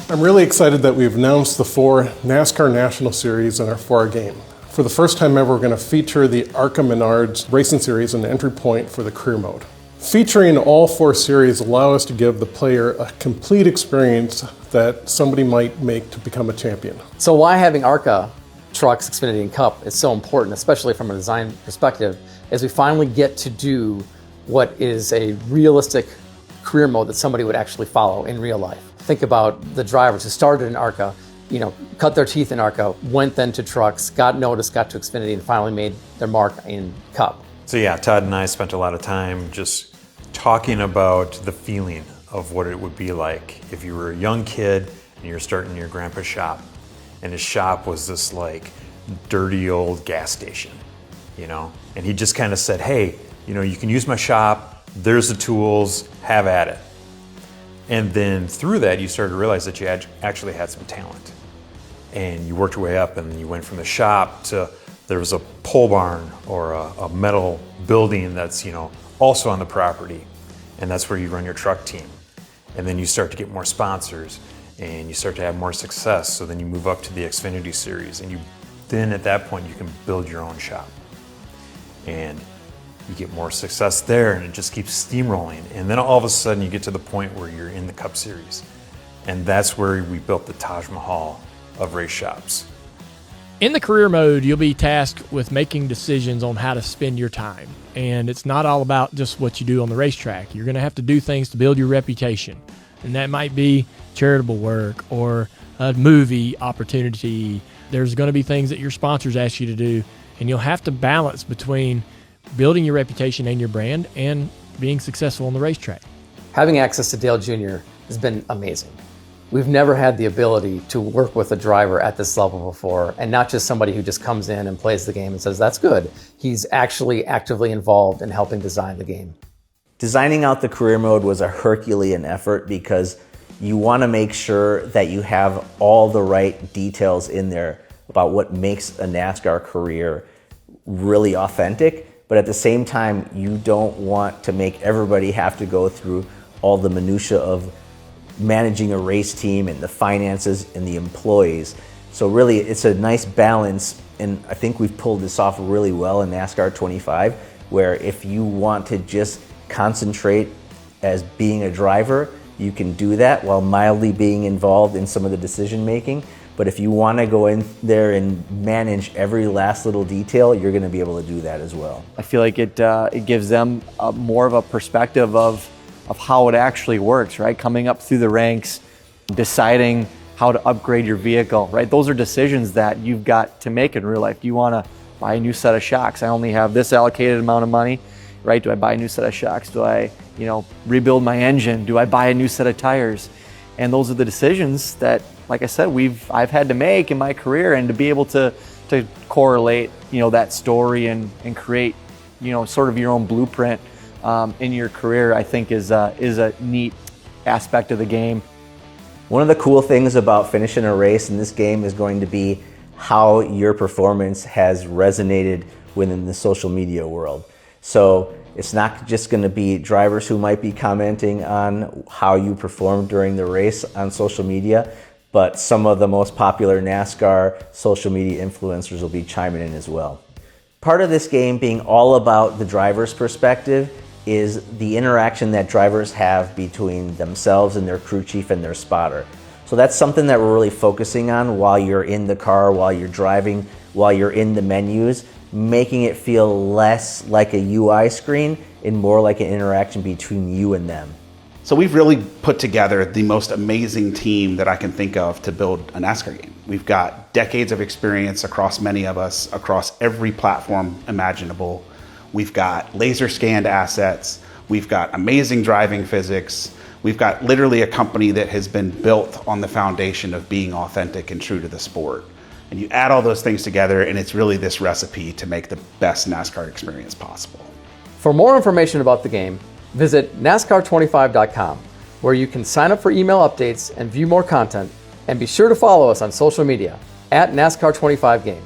I'm really excited that we've announced the 4 NASCAR National Series in our 4 game. For the first time ever, we're going to feature the ARCA Menards Racing Series and the entry point for the career mode. Featuring all 4 series allow us to give the player a complete experience that somebody might make to become a champion. So why having ARCA Trucks, Xfinity, and Cup is so important, especially from a design perspective, is we finally get to do what is a realistic career mode that somebody would actually follow in real life. Think about the drivers who started in ARCA, cut their teeth in ARCA, went then to trucks, got noticed, got to Xfinity, and finally made their mark in Cup. So yeah, Todd and I spent a lot of time just talking about the feeling of what it would be like if you were a young kid and you're starting your grandpa's shop, and his shop was this like dirty old gas station, and he just kind of said, hey, you can use my shop, there's the tools, have at it. And then through that, you started to realize that you actually had some talent. And you worked your way up, and you went from the shop to there was a pole barn or a metal building that's also on the property, and that's where you run your truck team. And then you start to get more sponsors, and you start to have more success. So then you move up to the Xfinity Series, and then at that point you can build your own shop, and you get more success there, and it just keeps steamrolling. And then all of a sudden you get to the point where you're in the Cup Series, and that's where we built the Taj Mahal of race shops. In the career mode, you'll be tasked with making decisions on how to spend your time. And it's not all about just what you do on the racetrack. You're going to have to do things to build your reputation. And that might be charitable work or a movie opportunity. There's going to be things that your sponsors ask you to do. And you'll have to balance between building your reputation and your brand and being successful on the racetrack. Having access to Dale Jr. has been amazing. We've never had the ability to work with a driver at this level before, and not just somebody who just comes in and plays the game and says, that's good. He's actually actively involved in helping design the game. Designing out the career mode was a Herculean effort because you want to make sure that you have all the right details in there about what makes a NASCAR career really authentic, but at the same time, you don't want to make everybody have to go through all the minutia of managing a race team and the finances and the employees. So really, it's a nice balance, and I think we've pulled this off really well in NASCAR 25, where if you want to just concentrate as being a driver, you can do that while mildly being involved in some of the decision making. But if you want to go in there and manage every last little detail, you're going to be able to do that as well. I feel like it gives them more of a perspective of how it actually works, right? Coming up through the ranks, deciding how to upgrade your vehicle, right? Those are decisions that you've got to make in real life. Do you want to buy a new set of shocks? I only have this allocated amount of money, right? Do I buy a new set of shocks? Do I, rebuild my engine? Do I buy a new set of tires? And those are the decisions that, like I said, I've had to make in my career, and to be able to correlate, that story and create, sort of your own blueprint in your career, I think is a neat aspect of the game. One of the cool things about finishing a race in this game is going to be how your performance has resonated within the social media world. So it's not just going to be drivers who might be commenting on how you performed during the race on social media, but some of the most popular NASCAR social media influencers will be chiming in as well. Part of this game being all about the driver's perspective is the interaction that drivers have between themselves and their crew chief and their spotter. So that's something that we're really focusing on while you're in the car, while you're driving, while you're in the menus, making it feel less like a UI screen and more like an interaction between you and them. So we've really put together the most amazing team that I can think of to build a NASCAR game. We've got decades of experience across many of us, across every platform imaginable. We've got laser scanned assets. We've got amazing driving physics. We've got literally a company that has been built on the foundation of being authentic and true to the sport. And you add all those things together, and it's really this recipe to make the best NASCAR experience possible. For more information about the game, visit NASCAR25.com, where you can sign up for email updates and view more content, and be sure to follow us on social media @NASCAR25Game.